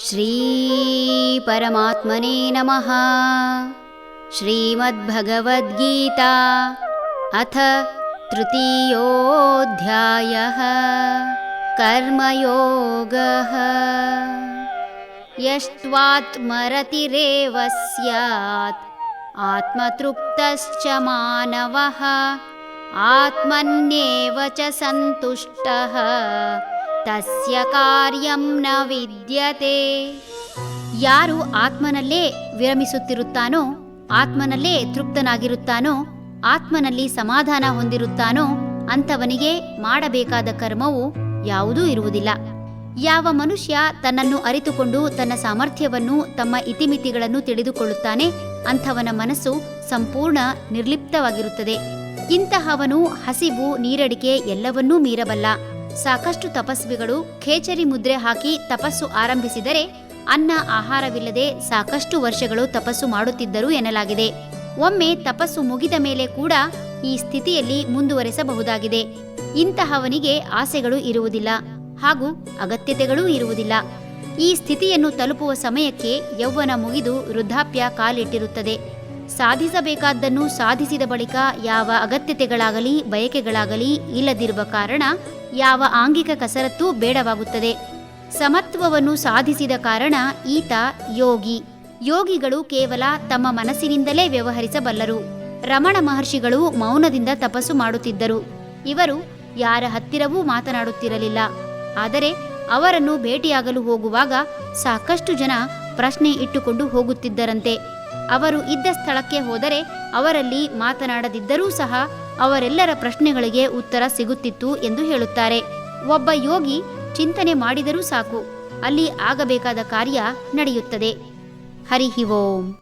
ಶ್ರೀ ಪರಮಾತ್ಮನೇ ನಮಃ. ಶ್ರೀಮದ್ಭಗವದ್ಗೀತಾ ಅಥ ತೃತೀಯೋऽಧ್ಯಾಯಃ ಕರ್ಮಯೋಗಃ. ಯಸ್ತ್ವಾತ್ಮರತಿರೇವ ಸ್ಯಾತ್ ಆತ್ಮತೃಪ್ತಶ್ಚ ಮಾನವಃ ಆತ್ಮನ್ಯೇವ ಚ ಸಂತುಷ್ಟಃ ತಸ್ಯ ಕಾರ್ಯಂ ನ ವಿದ್ಯತೆ. ಯಾರು ಆತ್ಮನಲ್ಲೇ ವಿರಮಿಸುತ್ತಿರುತ್ತಾನೋ, ಆತ್ಮನಲ್ಲೇ ತೃಪ್ತನಾಗಿರುತ್ತಾನೋ, ಆತ್ಮನಲ್ಲಿ ಸಮಾಧಾನ ಹೊಂದಿರುತ್ತಾನೋ ಅಂಥವನಿಗೆ ಮಾಡಬೇಕಾದ ಕರ್ಮವು ಯಾವುದೂ ಇರುವುದಿಲ್ಲ. ಯಾವ ಮನುಷ್ಯ ತನ್ನನ್ನು ಅರಿತುಕೊಂಡು ತನ್ನ ಸಾಮರ್ಥ್ಯವನ್ನು, ತಮ್ಮ ಇತಿಮಿತಿಗಳನ್ನು ತಿಳಿದುಕೊಳ್ಳುತ್ತಾನೆ, ಅಂಥವನ ಮನಸ್ಸು ಸಂಪೂರ್ಣ ನಿರ್ಲಿಪ್ತವಾಗಿರುತ್ತದೆ. ಇಂತಹವನು ಹಸಿವು, ನೀರಡಿಕೆ ಎಲ್ಲವನ್ನೂ ಮೀರಬಲ್ಲ. ಸಾಕಷ್ಟು ತಪಸ್ವಿಗಳು ಖೇಚರಿ ಮುದ್ರೆ ಹಾಕಿ ತಪಸ್ಸು ಆರಂಭಿಸಿದರೆ ಅನ್ನ ಆಹಾರವಿಲ್ಲದೆ ಸಾಕಷ್ಟು ವರ್ಷಗಳು ತಪಸ್ಸು ಮಾಡುತ್ತಿದ್ದರು ಎನ್ನಲಾಗಿದೆ. ಒಮ್ಮೆ ತಪಸ್ಸು ಮುಗಿದ ಮೇಲೆ ಕೂಡ ಈ ಸ್ಥಿತಿಯಲ್ಲಿ ಮುಂದುವರೆಸಬಹುದಾಗಿದೆ. ಇಂತಹವನಿಗೆ ಆಸೆಗಳು ಇರುವುದಿಲ್ಲ ಹಾಗೂ ಅಗತ್ಯತೆಗಳೂ ಇರುವುದಿಲ್ಲ. ಈ ಸ್ಥಿತಿಯನ್ನು ತಲುಪುವ ಸಮಯಕ್ಕೆ ಯೌವನ ಮುಗಿದು ವೃದ್ಧಾಪ್ಯ ಕಾಲಿಟ್ಟಿರುತ್ತದೆ. ಸಾಧಿಸಬೇಕಾದ್ದನ್ನು ಸಾಧಿಸಿದ ಬಳಿಕ ಯಾವ ಅಗತ್ಯತೆಗಳಾಗಲಿ ಬಯಕೆಗಳಾಗಲಿ ಇಲ್ಲದಿರುವ ಕಾರಣ ಯಾವ ಆಂಗಿಕ ಕಸರತ್ತೂ ಬೇಡವಾಗುತ್ತದೆ. ಸಮತ್ವವನ್ನು ಸಾಧಿಸಿದ ಕಾರಣ ಈತ ಯೋಗಿ. ಯೋಗಿಗಳು ಕೇವಲ ತಮ್ಮ ಮನಸ್ಸಿನಿಂದಲೇ ವ್ಯವಹರಿಸಬಲ್ಲರು. ರಮಣ ಮಹರ್ಷಿಗಳು ಮೌನದಿಂದ ತಪಸ್ಸು ಮಾಡುತ್ತಿದ್ದರು. ಇವರು ಯಾರ ಹತ್ತಿರವೂ ಮಾತನಾಡುತ್ತಿರಲಿಲ್ಲ. ಆದರೆ ಅವರನ್ನು ಭೇಟಿಯಾಗಲು ಹೋಗುವಾಗ ಸಾಕಷ್ಟು ಜನ ಪ್ರಶ್ನೆ ಇಟ್ಟುಕೊಂಡು ಹೋಗುತ್ತಿದ್ದರಂತೆ. ಅವರು ಇದ್ದ ಸ್ಥಳಕ್ಕೆ ಹೋದರೆ ಅವರಲ್ಲಿ ಮಾತನಾಡದಿದ್ದರೂ ಸಹ ಅವರೆಲ್ಲರ ಪ್ರಶ್ನೆಗಳಿಗೆ ಉತ್ತರ ಸಿಗುತ್ತಿತ್ತು ಎಂದು ಹೇಳುತ್ತಾರೆ. ಒಬ್ಬ ಯೋಗಿ ಚಿಂತನೆ ಮಾಡಿದರೂ ಸಾಕು, ಅಲ್ಲಿ ಆಗಬೇಕಾದ ಕಾರ್ಯ ನಡೆಯುತ್ತದೆ. ಹರಿ ಓಂ.